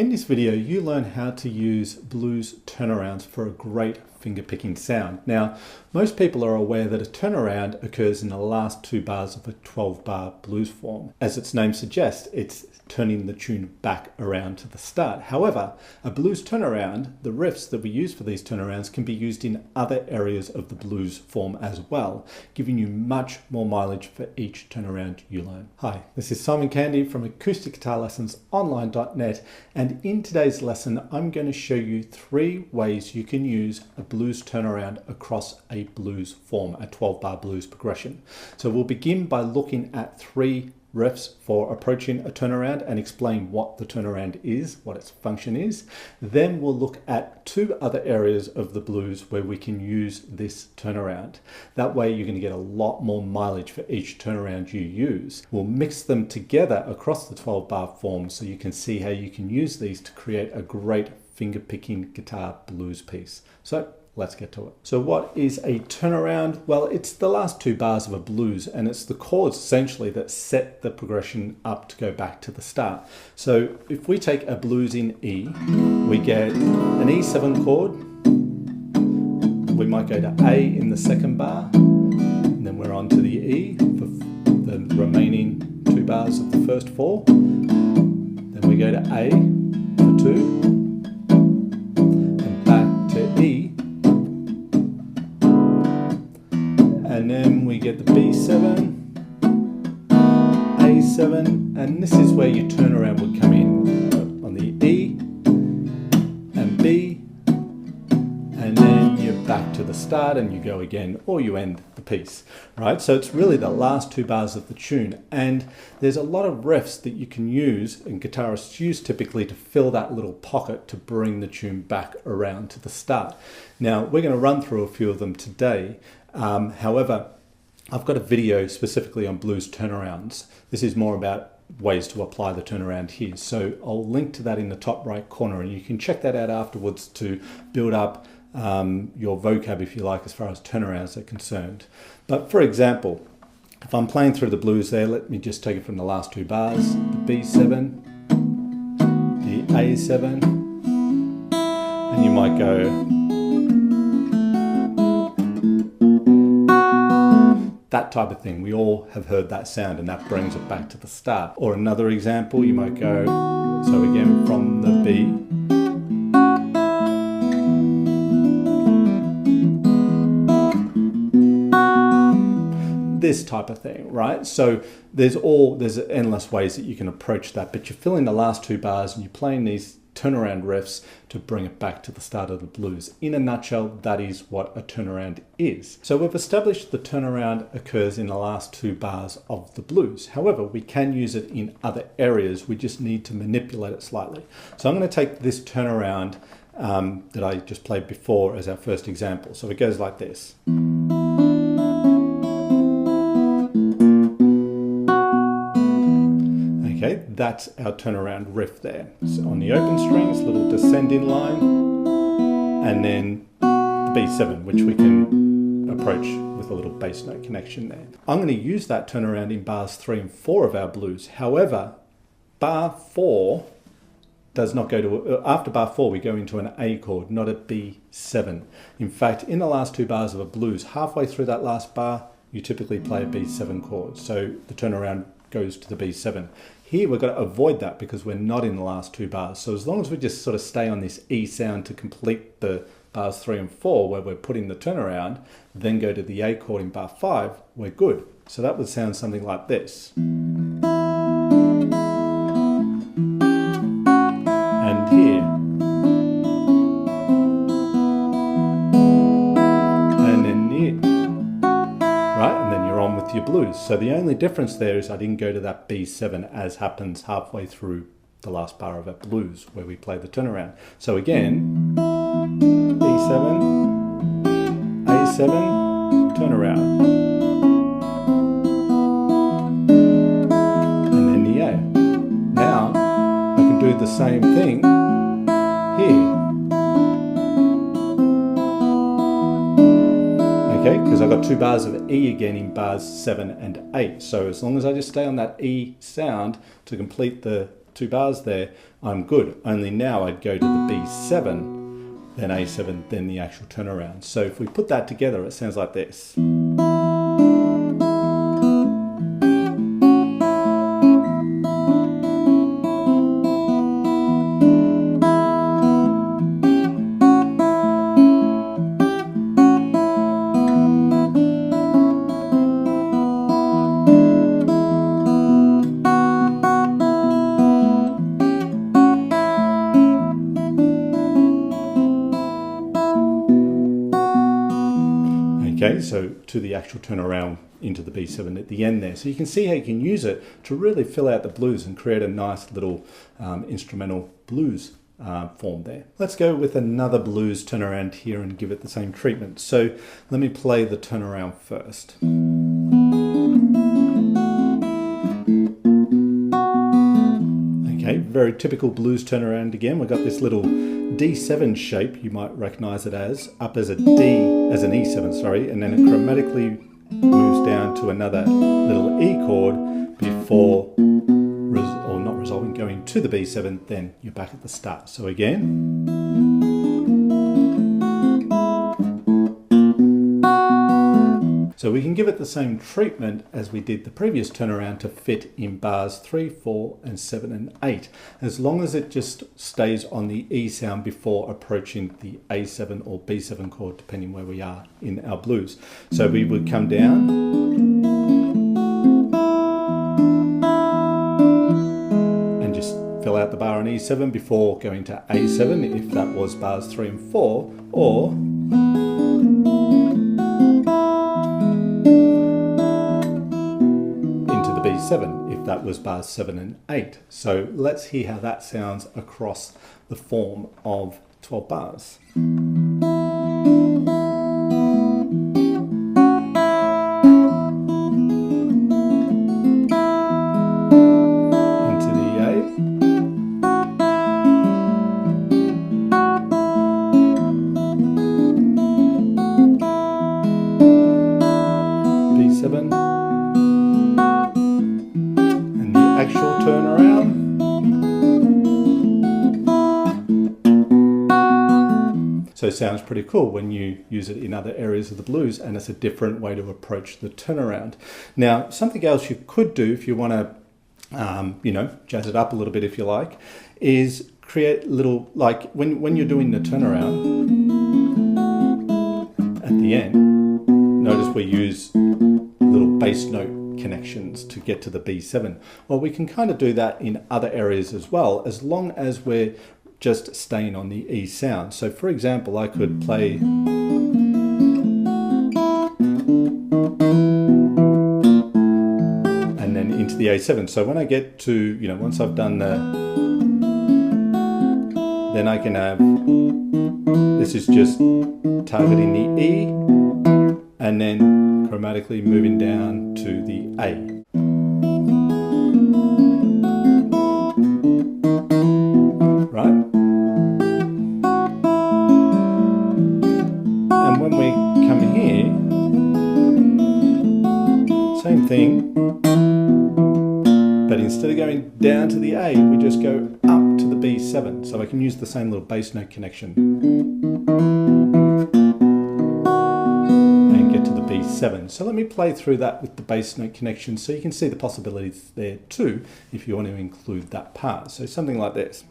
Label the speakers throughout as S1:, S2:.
S1: In this video, you learn how to use blues turnarounds for a great finger picking sound. Now, most people are aware that a turnaround occurs in the last two bars of a 12-bar blues form. As its name suggests, it's turning the tune back around to the start. However, a blues turnaround, the riffs that we use for these turnarounds, can be used in other areas of the blues form as well, giving you much more mileage for each turnaround you learn. Hi, this is Simon Candy from Acoustic Guitar Lessons Online.net, and in today's lesson I'm going to show you 3 ways you can use a blues turnaround across a blues form, a 12-bar blues progression. So we'll begin by looking at 3 riffs for approaching a turnaround and explain what the turnaround is, what its function is. Then we'll look at 2 other areas of the blues where we can use this turnaround. That way you're going to get a lot more mileage for each turnaround you use. We'll mix them together across the 12-bar form so you can see how you can use these to create a great finger-picking guitar blues piece. So let's get to it. So what is a turnaround? Well, it's the last 2 bars of a blues, and it's the chords essentially that set the progression up to go back to the start. So if we take a blues in E, we get an E7 chord. We might go to A in the 2nd bar, and then we're on to the E for the remaining 2 bars of the first 4. Then we go to A for 2, and back to E. And then we get the B7, A7, and this is where your turnaround would come in on the E and B, and then you're back to the start and you go again, or you end the piece, right? So it's really the last 2 bars of the tune, and there's a lot of riffs that you can use, and guitarists use typically, to fill that little pocket to bring the tune back around to the start. Now, we're going to run through a few of them today. However, I've got a video specifically on blues turnarounds. This is more about ways to apply the turnaround here. So I'll link to that in the top right corner, and you can check that out afterwards to build up your vocab, if you like, as far as turnarounds are concerned. But for example, if I'm playing through the blues there, let me just take it from the last 2 bars, the B7, the A7, and you might go that type of thing. We all have heard that sound, and that brings it back to the start. Or another example, you might go, so again from the B, this type of thing, right? So there's endless ways that you can approach that, but you're filling the last 2 bars and you're playing these turnaround riffs to bring it back to the start of the blues. In a nutshell, that is what a turnaround is. So we've established the turnaround occurs in the last 2 bars of the blues. However, we can use it in other areas. We just need to manipulate it slightly. So I'm going to take this turnaround that I just played before as our first example. So it goes like this. Okay, that's our turnaround riff there. So on the open strings, little descending line, and then the B7, which we can approach with a little bass note connection there. I'm going to use that turnaround in bars 3 and 4 of our blues. However, bar 4 does not go to, after bar 4 we go into an A chord, not a B7. In fact, in the last 2 bars of a blues, halfway through that last bar, you typically play a B7 chord. So the turnaround goes to the B7. Here we've got to avoid that because we're not in the last 2 bars. So as long as we just sort of stay on this E sound to complete the bars 3 and 4 where we're putting the turnaround, then go to the A chord in bar 5, we're good. So that would sound something like this. And here. And then here. Right? And then you're on with your blues. So the only difference there is I didn't go to that B7 as happens halfway through the last bar of our blues where we play the turnaround. So again, E7, A7, turnaround. And then the A. Now I can do the same thing here. Okay, because I've got 2 bars of E again in bars 7 and 8. So as long as I just stay on that E sound to complete the 2 bars there, I'm good. Only now I'd go to the B7, then A7, then the actual turnaround. So if we put that together, it sounds like this. Okay, so to the actual turnaround into the B7 at the end there. So you can see how you can use it to really fill out the blues and create a nice little instrumental blues form there. Let's go with another blues turnaround here and give it the same treatment. So let me play the turnaround first. Okay, very typical blues turnaround again. We've got this little D7 shape, you might recognize it as, up as an E7, sorry, and then it chromatically moves down to another little E chord before, or not resolving, going to the B7, then you're back at the start. So again. So we can give it the same treatment as we did the previous turnaround to fit in bars 3, 4, and 7 and 8, as long as it just stays on the E sound before approaching the A7 or B7 chord, depending where we are in our blues. So we would come down and just fill out the bar on E7 before going to A7 if that was bars 3 and 4, or B7 if that was bars 7 and 8. So let's hear how that sounds across the form of 12 bars. Into the A. B7. Actual turnaround. So it sounds pretty cool when you use it in other areas of the blues, and it's a different way to approach the turnaround. Now, something else you could do if you want to, jazz it up a little bit if you like, is create little, like when you're doing the turnaround at the end, notice we use little bass note connections to get to the B7. Well, we can kind of do that in other areas as well, as long as we're just staying on the E sound. So for example, I could play and then into the A7. So when I get to, once I've done then I can have, this is just targeting the E and then chromatically moving down to the A. Right? And when we come here, same thing, but instead of going down to the A, we just go up to the B7. So I can use the same little bass note connection. B7. So let me play through that with the bass note connection so you can see the possibilities there too if you want to include that part. So something like this.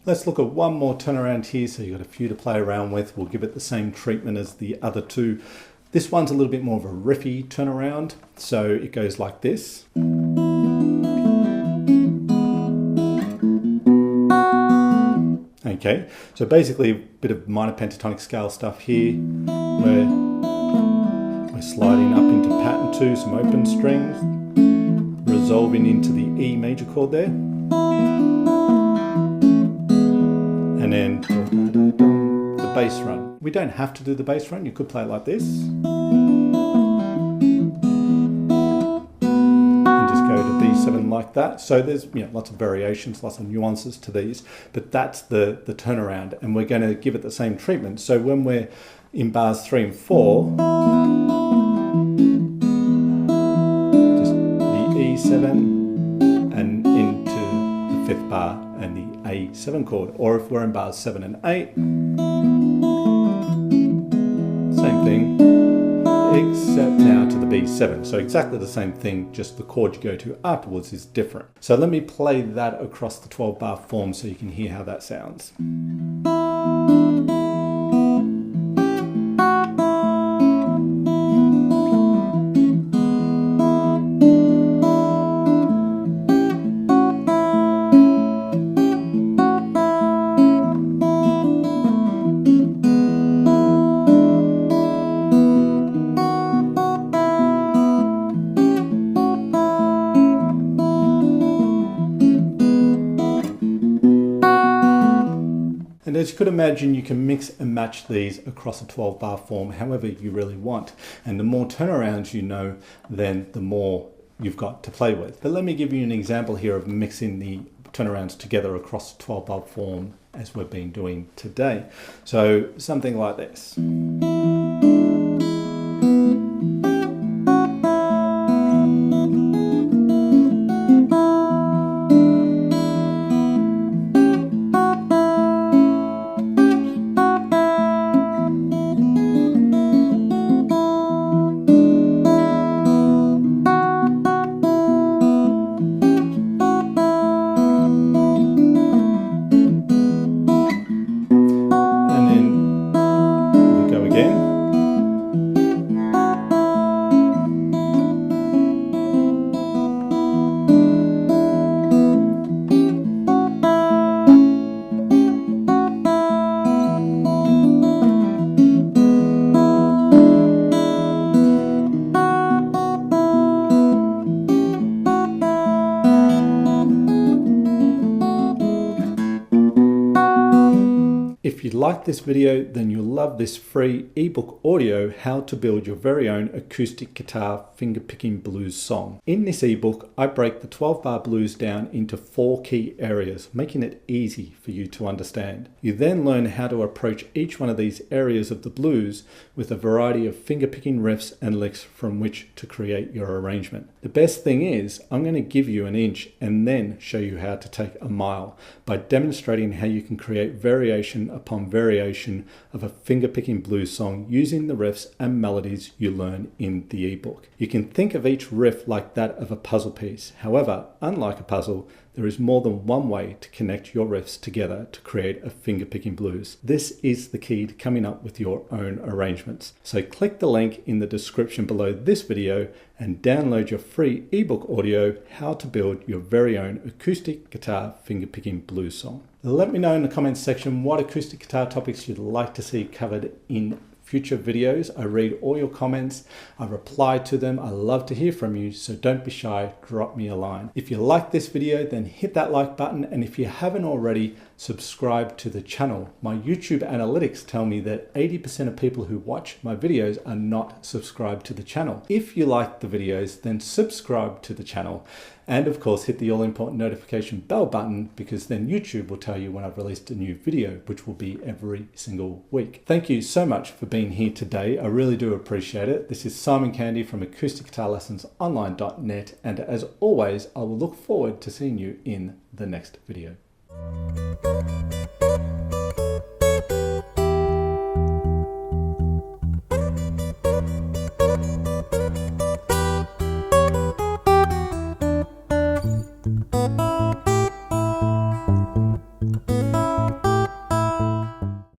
S1: Let's look at one more turnaround here, so you've got a few to play around with. We'll give it the same treatment as the other two. This one's a little bit more of a riffy turnaround, so it goes like this. Okay, so basically a bit of minor pentatonic scale stuff here, where we're sliding up into pattern 2, some open strings, resolving into the E major chord there. then the bass run. We don't have to do the bass run. You could play it like this. B7 like that. So there's lots of variations, lots of nuances to these, but that's the turnaround, and we're going to give it the same treatment. So when we're in bars 3 and 4, just the E7 and into the 5th bar and the A7 chord. Or if we're in bars 7 and 8, same thing, except now to the B7. So exactly the same thing, just the chord you go to afterwards is different. So let me play that across the 12 bar form so you can hear how that sounds. And as you could imagine, you can mix and match these across a 12 bar form however you really want. And the more turnarounds you know, then the more you've got to play with. But let me give you an example here of mixing the turnarounds together across a 12 bar form as we've been doing today. So something like this. If you like this video, then you'll love this free ebook audio, How to Build Your Very Own Acoustic Guitar Fingerpicking Blues Song. In this ebook, I break the 12 bar blues down into 4 key areas, making it easy for you to understand. You then learn how to approach each one of these areas of the blues with a variety of fingerpicking riffs and licks from which to create your arrangement. The best thing is, I'm going to give you an inch and then show you how to take a mile by demonstrating how you can create variation upon variation of a fingerpicking blues song using the riffs and melodies you learn in the ebook. You can think of each riff like that of a puzzle piece. However, unlike a puzzle, there is more than one way to connect your riffs together to create a fingerpicking blues. This is the key to coming up with your own arrangements. So click the link in the description below this video and download your free ebook audio, How to Build Your Very Own Acoustic Guitar Fingerpicking Blues Song. Let me know in the comments section what acoustic guitar topics you'd like to see covered in future videos. I read all your comments, I reply to them. I love to hear from you, so don't be shy, drop me a line. If you like this video, then hit that like button, and if you haven't already, subscribe to the channel. My YouTube analytics tell me that 80% of people who watch my videos are not subscribed to the channel. If you like the videos, then subscribe to the channel. And of course, hit the all-important notification bell button, because then YouTube will tell you when I've released a new video, which will be every single week. Thank you so much for being here today. I really do appreciate it. This is Simon Candy from acousticguitarlessonsonline.net, and as always, I will look forward to seeing you in the next video.